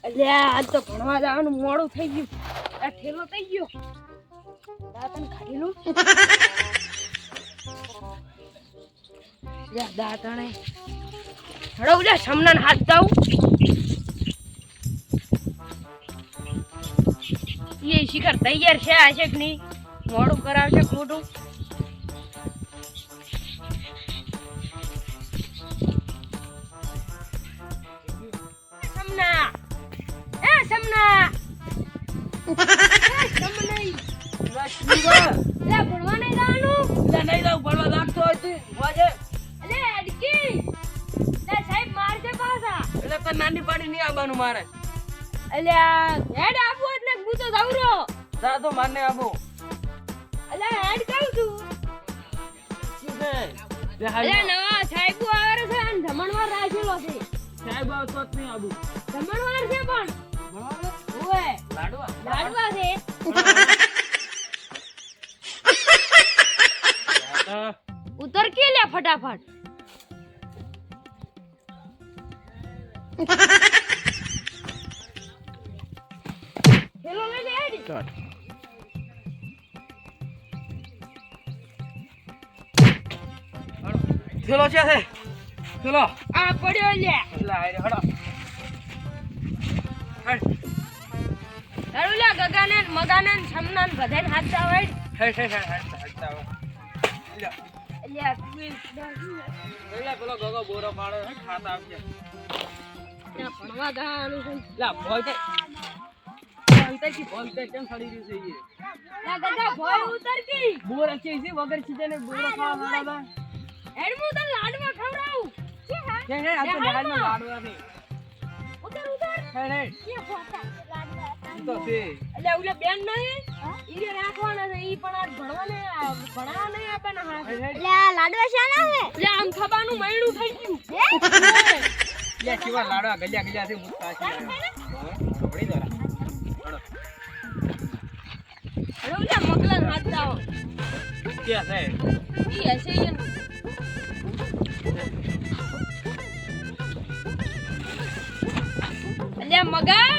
અલ્યા આજ તો ભણવા જવાનું મોડું થઈ ગયું. આ ઠેલો થઈ ગયો. દાંતણ ખાઈ લઉં. લ્યા દાંતણે હડો લ્યા સમનાન હાથ દાઉં. એ શિખર તૈયાર છે આશે કે નહીં? મોડું કરાવશે ખોટું. સમના એ સમના સમનઈ લે ભણવા નહીં જવાનું. લે નહીં જાવ ભણવા લાગતો હોય તું વાજે. લે અડકી લે સાહેબ મારશે પાછા. એટલે તો નાની પાડી નહીં આવવાનું મારે. અલ્યા હેડ આપો એટલે હું તો જાવરો. જા તો મારને આપો. અલ્યા હેડ કહું છું. શું છે? અલ્યા નવા સાહેબ આવે છે અને જમણવાર રાખેલો છે. સાહેબ આવતો જ નહીં આબુ. જમણવાર છે પણ. ઓએ લાડવા લાડવા છે. ઉતર કે લે ફટાફટ. હેલો લે લે હેડી. થેલો છે થેલો આ પડ્યો લે. લા હડો હડ હેડો લે ગગાને મગાને સમનાન બધાને હાથ દાવાય. હડ લે અલ્યા તું પેલા પેલો ગગો બોરો પાડે ખાતા આવશે. ત્યાં ભણવા જવાનું છે. લા ભોય કે કેમ ખડી રહ્યું છે એ? લા ગગા ભોય ઉતર કી. બોર છે વગર ચીજે બોરો ખાવા વાળા હેડ હું તને લાડવા ખવડાવું. હે આ તો મહાલમાં લાડવા છે. ઉતર ઉતર. હે કે ફોટા લાડવા તો છે. એટલે ઓલે બેન નહીં ઈ રાખવાના છે. ઈ પણ આજ ભણવા નહીં આપવાના હા. એટલે આ લાડવા શાના છે? એટલે આમ ખબાનું મૈણું થઈ ગયું. લે કેવા લાડવા ગલ્યા છે મુસ્તા છે. પડી દોરા હેડો ઓલે મગલાન હાથ દાવો. કે છે ઈ હશે ઈ. અલ્યા મગા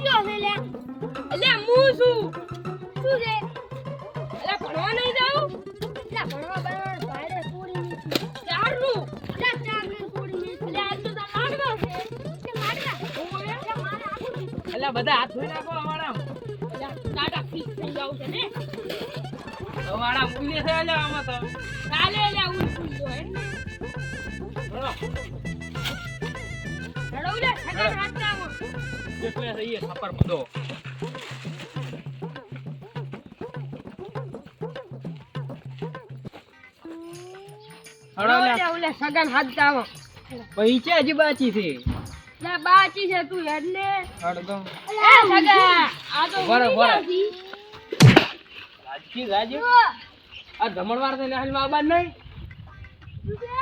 કયો છે લે? અલ્યા હું છું. શું છે? અલ્યા ભણવા નહીં જાઉં. એટલે ભણવા બરાબર ભાડે છોડી નથી. ચારનું એટલે ચારને છોડી નથી. અલ્યા આજ તો તાર લાડવા છે. કે લાડવા? એટલે મારે આખું દીધું. એટલે બધા હાથ ધોઈ નાખો અમારા અલ્યા ટાટા ફીસ થઈ જાવ છે ને. અમારા મૂલ્ય છે એટલે આમાં તો કાલે અલ્યા ઉલટું જો હે ને. હેડો ઓલે સગન હાથ દાવો. એટલે રહીએ ખબર બધો ઓલે ઓલે સગન હાથ દાવો. પૈસા હજી બાકી છે. લે બાચી છે તું હેડ ને. હડદમ એ સગા આ તો બરાબર. ઉડી જાવતી. રાજકી રાજુ આ જમણવાર છે ને હાલમાં આબાદ નહીં. શું છે?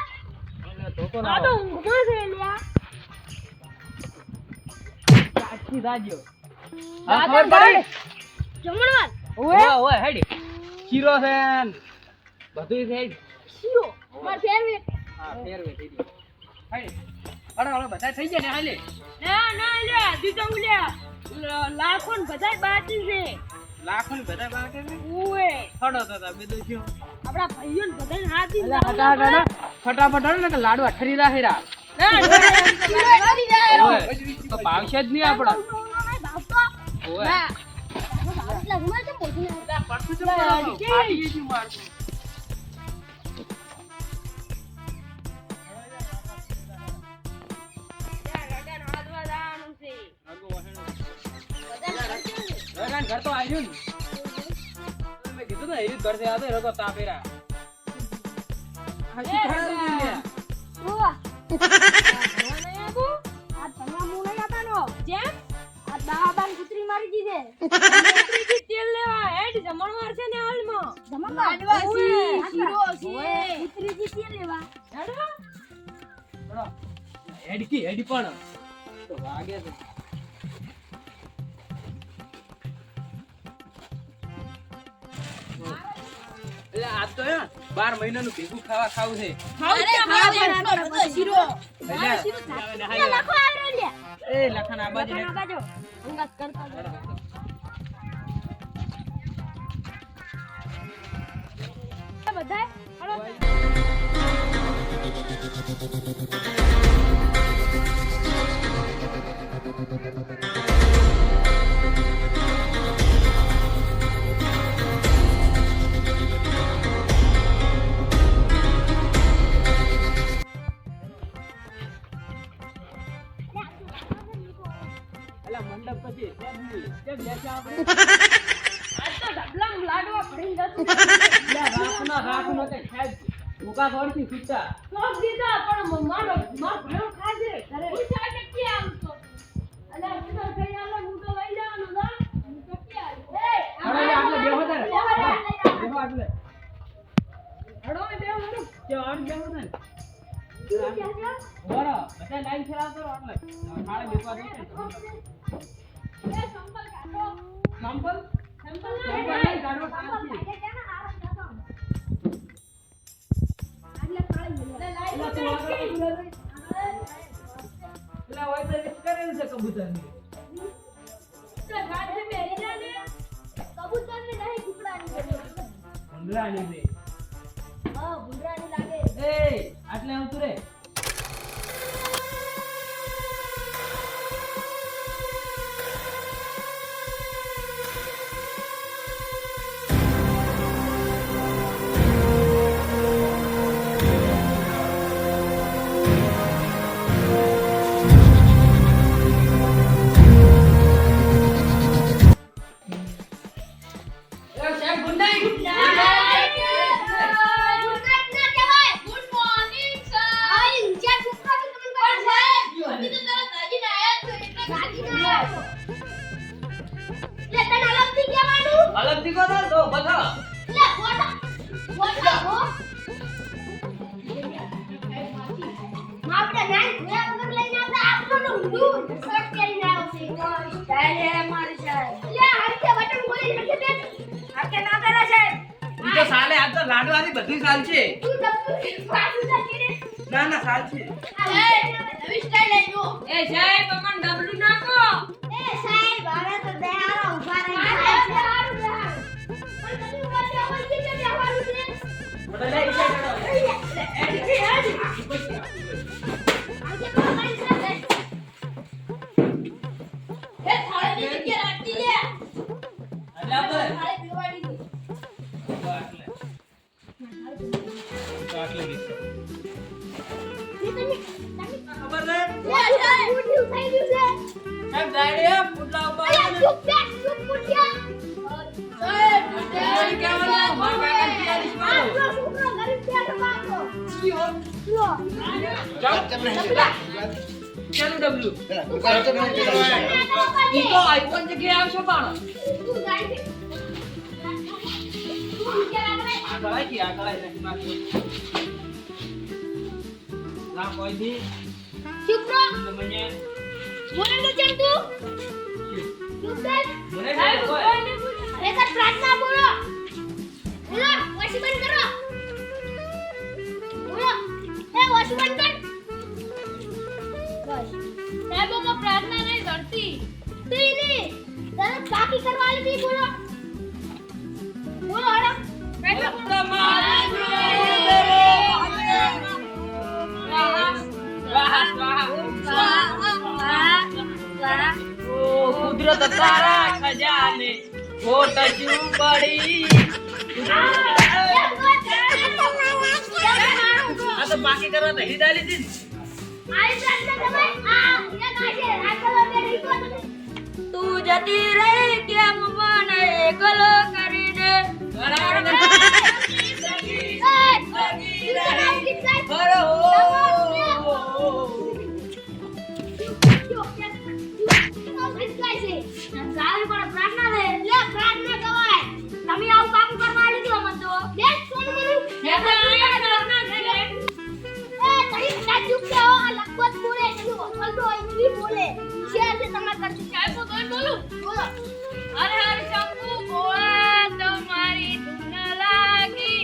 એટલે ધોકો આ ના તો ઊંઘમાં છે લ્યા. રાજકી રાજુ આ હા તો ખબર પડી. જમણવાર. ઓય હેડી શીરો છે ન બધું છે. શીરો. માર ફેવરેટ. હા ફેરવે થઈ ગઈ. હેડી અરે બધા થઈ ગયા ને હાલે. ના ના લે દીધો લ્યા. લાખો ને બધાય બાચી છે. લાખો ને બધા બાકે છે. ઓએ ખડો તો તા બે દો થયો. આપડા ભાઈઓ ને બધાય હાથી ફટાફટ ને કે લાડવા ઠરી રાહેરા. ના વાળી જાય. ઓય તો ભાવશે જ નહીં આપડા. બાપા. ઓય ના એટલે રૂમાલ કેમ બોલતી નથી? પડતું ચમ કરો. ફાટી ગયું મારતું. રગન હાથવા જવાનું છે. રગન ઘર તો આવ્યું ને. મેં કીધું ને એ ઘર થી આવે રગો તાપેરા. હાજી ખરા લે. ઓવા. ભણવા નહીં આવું? આ ભણવા હું નહીં આપવાનો. જેમ આ દાબાન કૂતરી મારી દીધે. બેટરીથી તેલ લેવા હેડ જમણવાર છે ને હાલમાં. જમણવાર. લાડવા છે, ઓય, શીરો છે. ઓય, કૂતરીથી તેલ લેવા. હેડો. હડો. હેડી પણ તો વાગે છે. એટલે એટલે આજ તો હે 12 મહિનાનું ભેગું ખાવું છે લે લખો આવરો લે એ લખન આ બાજુ લખન આ બાજુ અંગાત કરતા જાઓ. બધાય હળો એટલે મંડપ પછી કેમ લેશે આપણે આજ તો ઢબલામ લાડવા ભરીને જતું રાખનો કે સાહેબ ભૂકા થોડથી છૂટા લોક દીધા પણ મારો ભેળો ખાજે ઘરે પૂછા કે કે આમ તો અલા હું તો થઈ આલો હું તો લઈ જવાનો ના હું તો કે એ હવે આપણે બેહો તારે બેહો આપણે હડો બે હડો કે આમ બેહો ને બરો બધા લાઈન ચલાવ કરો એટલે ખાડે બેસવા દે એ સંપલ કાઢો સંપલ સંપલ સંપલ ના લઈ કાઢો સંપલ કાઢે કે ના હારા જાતો એટલે ખાળી લે લાઈ પેલા હોય તો કરેલ છે કબૂતરની તો ગાડે બેરી જાને કબૂતર ને નહીં કુકડાની ભૂંડરાની બે હા ભૂંડરાની લાગે એ આટલે આવતું રે અલગથી કો તો બધા ઈ તો સાલે આ તો લાડવાની બધી સાલ છે ના ના સાલ છે એ સાહેબ અમન ડબલું નાખો બધા લઈ ખબર છે સાહેબ ગાડી પુટલા ઉપર ચાલુ ડબલ્યુ ઈ તો આઈફોન જગ્યાએ આવશે પણ આગળ આવી નથી મારી ના કોઈ દી મને મને કોઈ પ્રાર્થના બોલો બોલો વોશી બંધ કરો બોલો એ વોશી બંધ કર બસ સાહેબો કો પ્રાર્થના નહીં કરતી તીની તરત બાકી કરવા લીધી બોલો બોલો હડા કુદરત તારા ખજાને ખોટ શું પડી આ તો બાકી કરવા તો હિદાલી હતી તું જતી રહી કેમ મને એકલો કરીને તમે આવું કામ કરવા લીધું અમને તો બેસ ફોન કરું એ તઈ સાચું કે હો લખવત બોલે તમે વખતો ઈ બોલે શેર છે તમાર કરતી સાહેબ તો કઈ બોલું બોલો અરે હર શંકુ બોલા તમારી ધૂન લાગી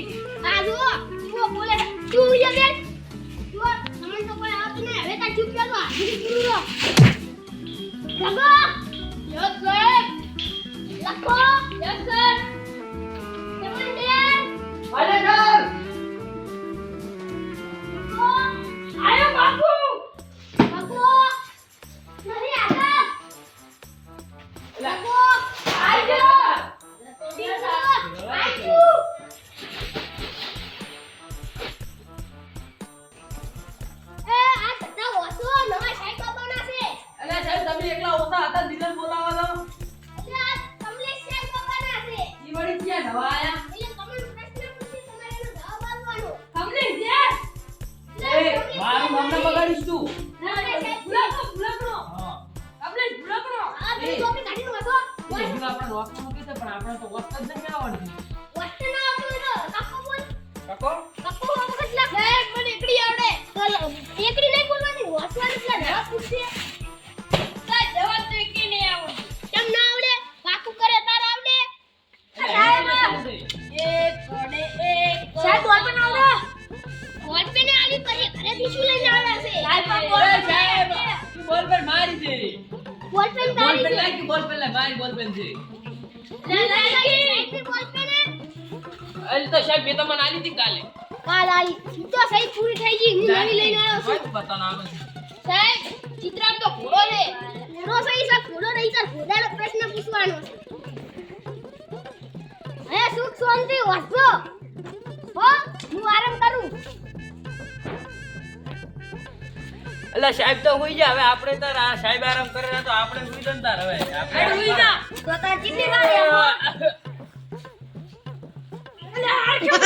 લખો. Yes sir. લખો. Yes sir. કમાન્ડર. હાલે સર. લખો. આયો બાપુ. લખો. નથી આગળ. લખો. આયો. આયો. આ બધા ઓછો નવા સાહેબ બાબાના છે. અલ્યા સાહેબ તમે એકલા ઓછા હતા દિલન બોલાવા દો. એટલે આ કમલેશ સાહેબ બાબાના છે. ઈ વળી ક્યાં નવા આયા? એટલે કમલ પ્રશ્ન પૂછી તમારે એનો જવાબ આપવાનો. કમલેશ જે એ મારું નામ ના બગાડીશ તું. ભૂલકણો હા. કમલેશ ભૂલકણો આ તમે ટોપી કાઢીને વાંચો. એ હજુ આપણે વસ્તુ મૂકી છે પણ આપણે તો વસ્ત જ નહીં આવડતી. વસ્તુ ના આવતું હોય તો કાકો બોલ. કાકો કાકો વખત લખ. સાહેબ મને એકડી આવડે. તો એકડી નહીં બોલવાની વાંચવાનું એટલે જવાબ પૂછશે. સાહેબ જવાબ તો કે નહીં આવડે કેમ ના આવડે? કાકુ કરે તાર આવડે. સાહેબ સાહેબ એક કોડે એક સાહેબ બોલ પણ આવડે. બોલ પેને આલી કરી ઘરેથી શું લઈને આવ્યા છે? સાહેબ પણ એ બોલ સાહેબ તું બોલ પેન મારી દે. બોલ પેન બોલ તારી પેન છે. લાગી બોલ પેન લાગ મારી બોલ પેન છે. સાહેબ બોલ પેન અલ તો સાહેબ બે તો મને આલી હતી કાલે. કાલ આલી. ઈ તો સહી પૂરી થઈ ગઈ. હું નવી લઈને આવ્યો છું. કોઈ બતાનો આવે છે. સાહેબ ચિત્રામ તો ઘોડો છે. ઘોડો સહી છે. ઘોડો રહી છે. ઘોડાનો પ્રશ્ન પૂછવાનો છે. હે સુખ શાંતિ વાંચો. હો હું આરામ કરું. અલ્યા સાહેબ તો હોઈ જા હવે આપણે તો આ સાહેબ આરામ કરે તો આપણે સુઈ દંતાર હવે આપણે અરે હુઈ જા તો તાર ચીટલી વાળી આપો. અલે આ શું